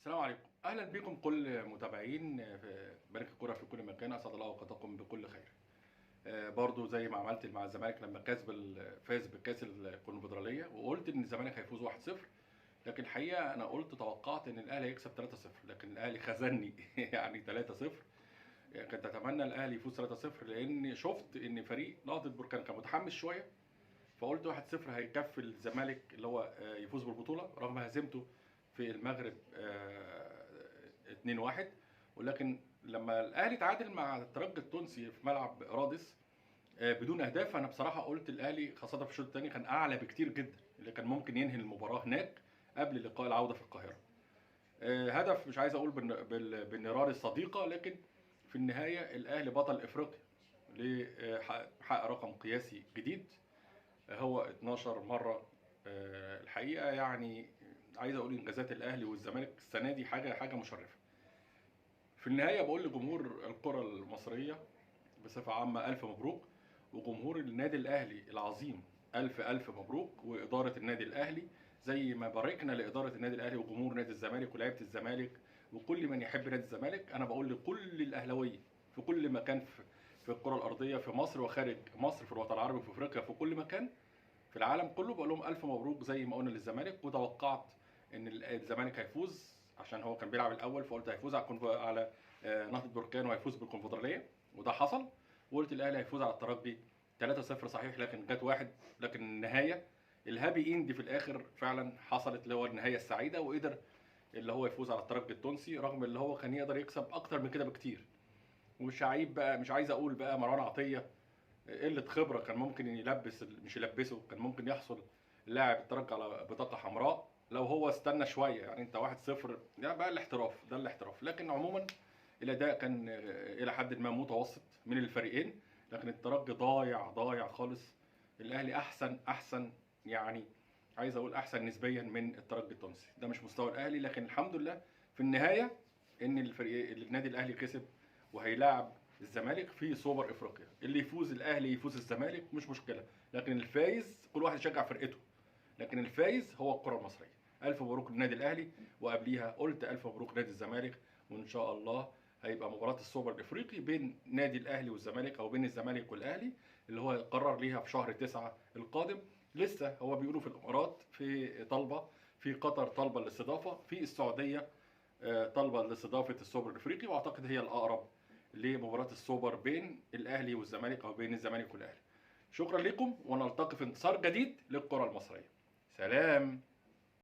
السلام عليكم، اهلا بكم كل متابعين في بركة الكرة في كل مكان. اسعد الله اوقاتكم بكل خير. برضو زي ما عملت مع الزمالك لما فاز بكاس الكونفدراليه، وقلت ان الزمالك هيفوز 1-0. لكن الحقيقه انا توقعت ان الاهلي هيكسب 3-0، لكن الاهلي خذلني يعني 3-0. كنت اتمنى الاهلي يفوز 3-0 لان شفت ان فريق نهضة بركان كان متحمس شويه، فقلت 1-0 هيكفي الزمالك اللي هو يفوز بالبطوله رغم هزيمته في المغرب 2-1. ولكن لما الاهلي تعادل مع الترجي التونسي في ملعب رادس بدون اهداف، انا بصراحه قلت الاهلي خاصه في الشوط الثاني كان اعلى بكتير جدا، اللي كان ممكن ينهي المباراه هناك قبل لقاء العوده في القاهره. هدف مش عايز اقول بالنيران الصديقه، لكن في النهايه الاهلي بطل افريقيا، حقق رقم قياسي جديد هو 12 مره. الحقيقه يعني عايز اقول انجازات الاهلي والزمالك السنه دي حاجه مشرفه. في النهايه بقول لجمهور الكره المصريه بصفه عامه الف مبروك، وجمهور النادي الاهلي العظيم الف الف مبروك، واداره النادي الاهلي زي ما باركنا لاداره النادي الاهلي وجمهور نادي الزمالك ولاعيبه الزمالك وكل من يحب نادي الزمالك. انا بقول لكل الاهلاويه في كل مكان في الكره الارضيه، في مصر وخارج مصر، في الوطن العربي وفي افريقيا، في كل مكان في العالم كله، بقول لهم الف مبروك زي ما قلنا للزمالك. وتوقعت ان الزمالك هيفوز عشان هو كان بيلعب الاول، فقلت هيفوز على نهضة بركان وهيفوز بالكونفدراليه، وده حصل. وقلت الاهلي هيفوز على الترجي 3-0 صحيح، لكن جت واحد. لكن النهايه الهابي اند في الاخر فعلا حصلت، اللي هو النهايه السعيده، وقدر اللي هو يفوز على الترجي التونسي رغم اللي هو كان يقدر يكسب اكتر من كده بكتير. ومش عيب بقى، مش عايز اقول بقى مروان عطيه قله خبره، كان ممكن مش يلبسه، كان ممكن يحصل اللاعب الترجي على بطاقه حمراء لو هو استنى شويه. يعني انت 1-0 ده بقى الاحتراف، ده الاحتراف. لكن عموما الاداء كان الى حد ما متوسط من الفريقين، لكن الترجي ضايع خالص. الاهلي احسن يعني، عايز اقول احسن نسبيا من الترجي التونسي. ده مش مستوى الاهلي، لكن الحمد لله في النهايه ان النادي الاهلي كسب وهيلاعب الزمالك في سوبر افريقيا. اللي يفوز الاهلي يفوز الزمالك مش مشكله، لكن الفايز كل واحد يشجع فرقته، لكن الفايز هو الكره المصريه. الف مبروك للنادي الاهلي، وقبليها قلت الف مبروك نادي الزمالك. وان شاء الله هيبقى مباراه السوبر الافريقي بين نادي الاهلي والزمالك، او بين الزمالك والاهلي، اللي هو يقرر ليها في شهر 9 القادم. لسه هو بيقولوا في الامارات، في طلبه، في قطر طلبه للاستضافه، في السعوديه طلبه لاستضافه السوبر الافريقي، واعتقد هي الاقرب لمباراه السوبر بين الاهلي والزمالك، او بين الزمالك والاهلي. شكرا لكم، ونلتقي في انتصار جديد للكره المصريه. سلام.